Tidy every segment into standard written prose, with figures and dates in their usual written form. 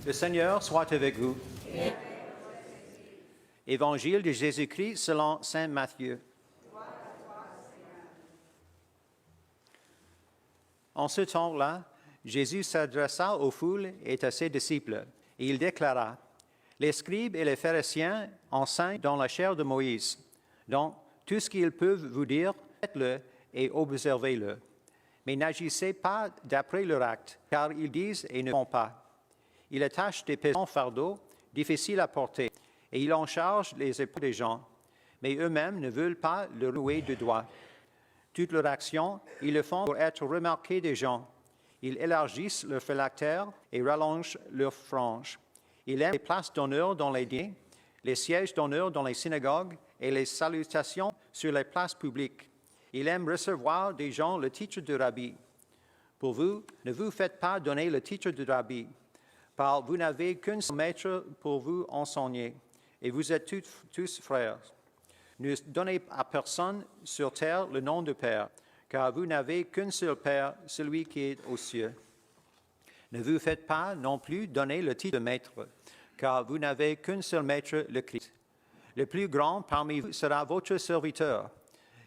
Le Seigneur soit avec vous. Évangile de Jésus-Christ selon saint Matthieu. En ce temps-là, Jésus s'adressa aux foules et à ses disciples, et il déclara: Les scribes et les pharisiens enseignent dans la chair de Moïse. Donc, tout ce qu'ils peuvent vous dire, faites-le et observez-le. Mais n'agissez pas d'après leur acte, car ils disent et ne font pas. Ils attachent des pesants fardeaux, difficiles à porter, et ils en chargent les épaules des gens, mais eux-mêmes ne veulent pas le louer de doigt. Toute leur action, ils le font pour être remarqués des gens. Ils élargissent leurs phylactères et rallongent leurs franges. Ils aiment les places d'honneur dans les dîners, les sièges d'honneur dans les synagogues et les salutations sur les places publiques. Ils aiment recevoir des gens le titre de rabbi. Pour vous, ne vous faites pas donner le titre de rabbi, car vous n'avez qu'un seul maître pour vous enseigner, et vous êtes tous frères. Ne donnez à personne sur terre le nom de Père, car vous n'avez qu'un seul Père, celui qui est aux cieux. Ne vous faites pas non plus donner le titre de maître, car vous n'avez qu'un seul maître, le Christ. Le plus grand parmi vous sera votre serviteur.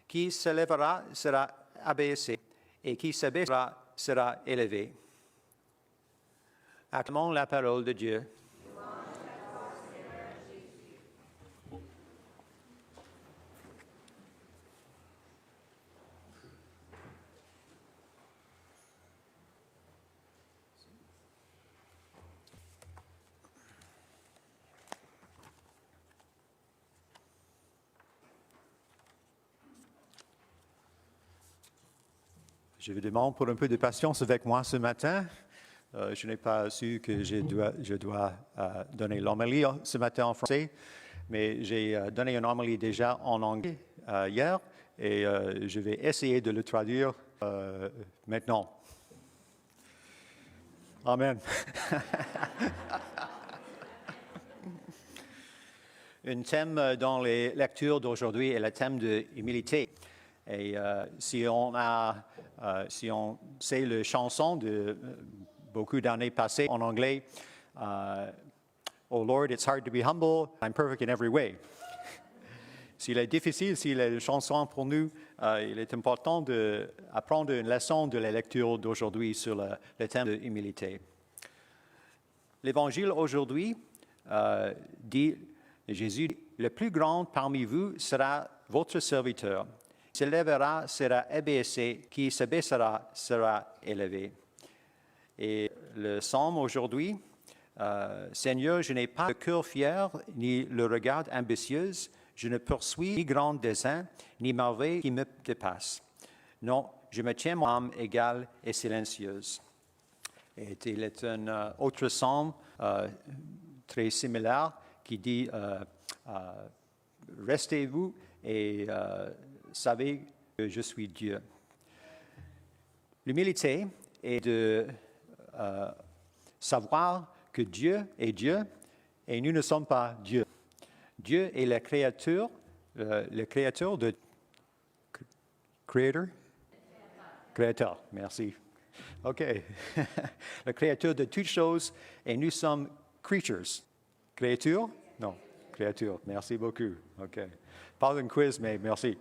Qui s'élèvera sera abaissé, et qui s'abaissera sera élevé. Acclamons la parole de Dieu. Je vous demande pour un peu de patience avec moi ce matin. Je n'ai pas su que je dois donner l'homélie ce matin en français, mais j'ai donné une homélie déjà en anglais hier et je vais essayer de le traduire maintenant. Amen. Un thème dans les lectures d'aujourd'hui est le thème de l'humilité. Et si on sait la chanson de beaucoup d'années passées en anglais, Oh Lord, it's hard to be humble, I'm perfect in every way. S'il est difficile, s'il est une chanson pour nous, il est important d'apprendre une leçon de la lecture d'aujourd'hui sur le thème de l'humilité. L'Évangile aujourd'hui dit, Jésus dit, le plus grand parmi vous sera votre serviteur. Qui s'élèvera sera abaissé, qui s'abaissera sera élevé. Et le psaume aujourd'hui, Seigneur, je n'ai pas le cœur fier, ni le regard ambitieux, je ne poursuis ni grand dessein, ni merveille qui me dépasse. Non, je me tiens mon âme égale et silencieuse. Et il est un autre psaume très similaire qui dit restez-vous et savez que je suis Dieu. L'humilité est de savoir que Dieu est Dieu et nous ne sommes pas Dieu. Dieu est le créateur de... Créateur, merci. OK. Le créateur de toutes choses et nous sommes creatures. Créature? Non, créature. Merci beaucoup. OK. Pas un quiz, mais merci.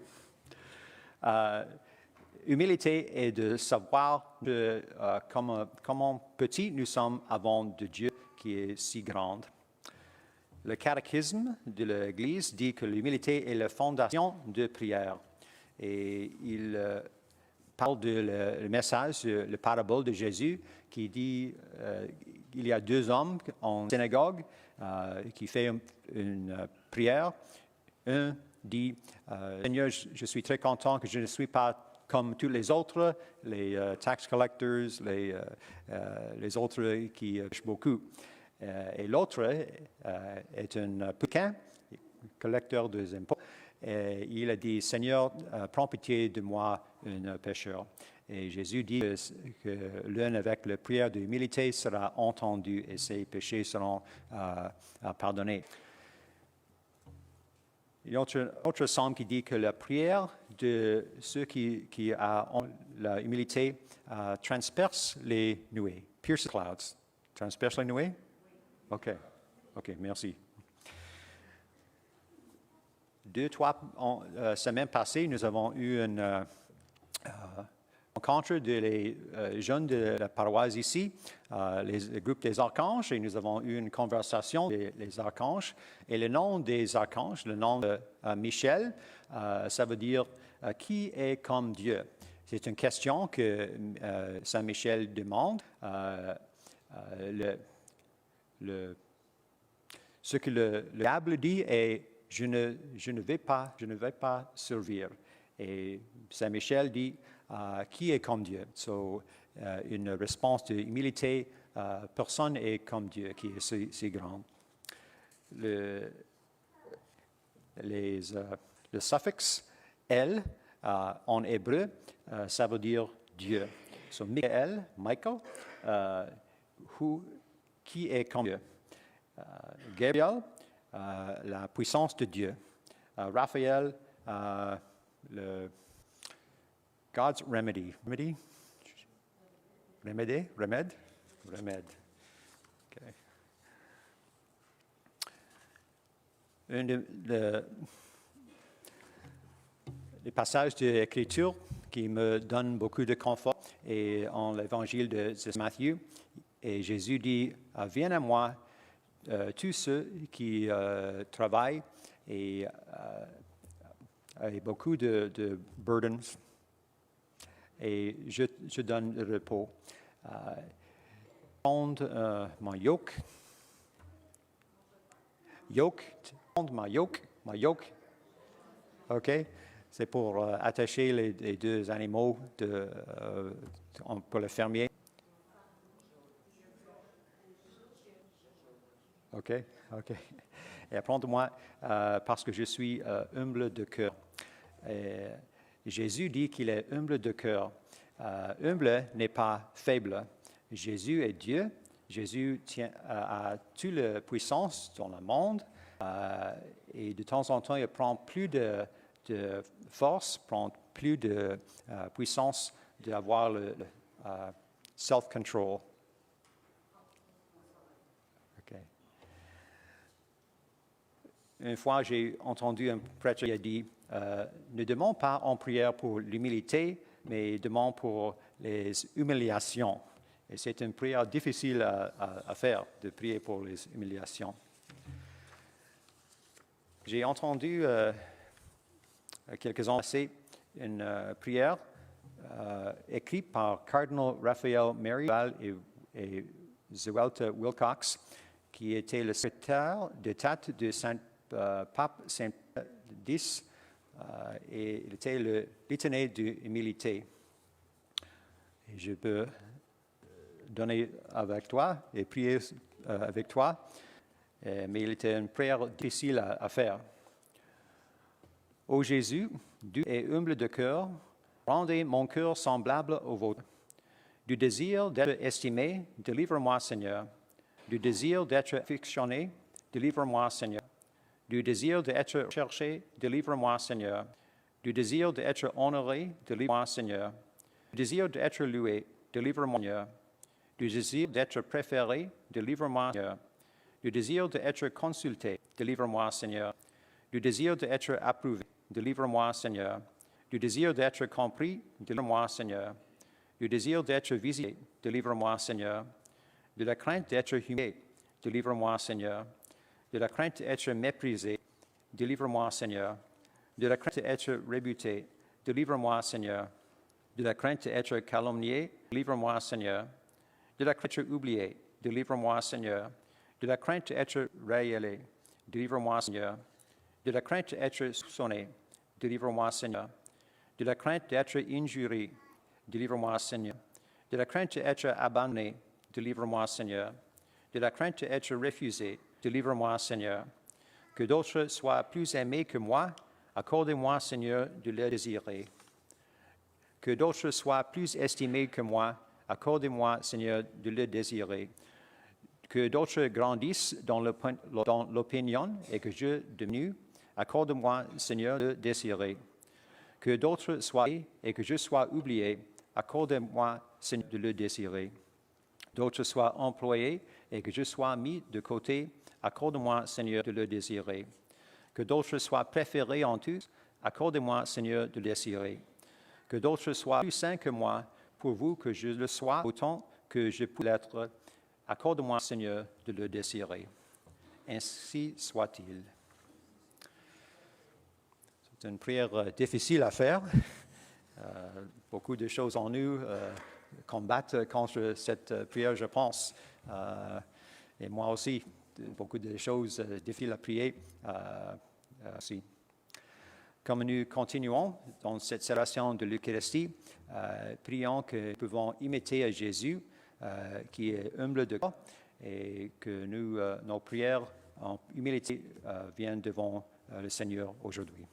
Humilité est de savoir comment petits nous sommes avant de Dieu qui est si grand. Le catéchisme de l'Église dit que l'humilité est la fondation de prière. Et il parle du message, le parabole de Jésus qui dit qu'il y a deux hommes en synagogue qui font une prière. Un dit, Seigneur, je suis très content que je ne suis pas comme tous les autres, les tax collectors, les autres qui pêchent beaucoup. Et l'autre est un publicain, collecteur des impôts. Et il a dit, Seigneur, prends pitié de moi, un pécheur. Et Jésus dit que l'un avec la prière d'humilité sera entendu et ses péchés seront pardonnés. Il y a un autre psaume qui dit que la prière de ceux qui ont la humilité transperce les nuées. Pierce the clouds. Transperce les nuées? OK. OK, merci. 2-3 semaines passées, nous avons eu une rencontre des jeunes de la paroisse ici, le groupe des archanges, et nous avons eu une conversation des archanges. Et le nom des archanges, le nom de Michel, ça veut dire qui est comme Dieu. C'est une question que Saint Michel demande. Ce que le diable dit est je ne vais pas servir. Et Saint Michel dit qui est comme Dieu. So, une réponse d'humilité, personne est comme Dieu qui est si grand. Le suffixe el en hébreu, ça veut dire Dieu. So, Michael, qui est comme Dieu. Gabriel, la puissance de Dieu. Raphaël, le God's remedy. Remède. Okay. Les passages de l'Écriture qui me donnent beaucoup de confort est en l'Évangile de Matthieu. Et Jésus dit, viens à moi, tous ceux qui travaillent et beaucoup de burdens, et je donne le repos. Prendre mon yoke. Prendre ma yoke. OK? C'est pour attacher les deux animaux pour le fermier. OK. Et apprends-moi parce que je suis humble de cœur. Jésus dit qu'il est humble de cœur. Humble n'est pas faible. Jésus est Dieu. Jésus a toute la puissance dans le monde. Et de temps en temps, il prend plus de force, prend plus de puissance d'avoir le self-control. Une fois, j'ai entendu un prêtre qui a dit ne demande pas en prière pour l'humilité, mais demande pour les humiliations. Et c'est une prière difficile à faire, de prier pour les humiliations. J'ai entendu quelques ans passés une prière écrite par Cardinal Raphael Merrival et Zuelta Wilcox, qui était le secrétaire d'État de Pape Saint X, et il était le litanie d'humilité. Et je peux donner avec toi et prier avec toi, mais il était une prière difficile à faire. Ô Jésus, doux et humble de cœur, rendez mon cœur semblable au vôtre. Du désir d'être estimé, délivre-moi, Seigneur. Du désir d'être affectionné, délivre-moi, Seigneur. Du désir d'être cherché, délivre-moi, Seigneur. Du désir d'être honoré, délivre-moi, Seigneur. Du désir d'être loué, délivre-moi, Seigneur. Du désir d'être préféré, délivre-moi, Seigneur. Du désir d'être consulté, délivre-moi, Seigneur. Du désir d'être approuvé, délivre-moi, Seigneur. Du désir d'être compris, délivre-moi, Seigneur. Du désir d'être visité, délivre-moi, Seigneur. De la crainte d'être humilié, délivre-moi, Seigneur. De la crainte d'être méprisé, délivre-moi, Seigneur. De la crainte d'être rebuté, délivre-moi, Seigneur. De la crainte d'être calomnié, délivre-moi, Seigneur. De la crainte d'être oublié, délivre-moi, Seigneur. De la crainte d'être raillé, délivre-moi, Seigneur. De la crainte d'être soupçonné, délivre-moi, Seigneur. De la crainte d'être injurié, délivre-moi, Seigneur. De la crainte d'être abandonné, délivre-moi, Seigneur. De la crainte d'être refusé, délivre-moi, Seigneur. Que d'autres soient plus aimés que moi, accordez-moi, Seigneur, de le désirer. Que d'autres soient plus estimés que moi, accordez-moi, Seigneur, de le désirer. Que d'autres grandissent dans l'opinion et que je diminue, accorde-moi, Seigneur, de le désirer. Que d'autres soient et que je sois oublié, accorde-moi, Seigneur, de le désirer. d'autres soient employés et que je sois mis de côté, accorde-moi, Seigneur, de le désirer. Que d'autres soient préférés en tout, accorde-moi, Seigneur, de le désirer. Que d'autres soient plus saints que moi, pourvu que je le sois autant que je peux l'être, accorde-moi, Seigneur, de le désirer. Ainsi soit-il. C'est une prière difficile à faire. Beaucoup de choses en nous combattent contre cette prière, je pense. Et moi aussi, beaucoup de choses difficiles à prier aussi. Comme nous continuons dans cette célébration de l'Eucharistie, prions que nous pouvons imiter Jésus, qui est humble de cœur, et que nos prières en humilité viennent devant le Seigneur aujourd'hui.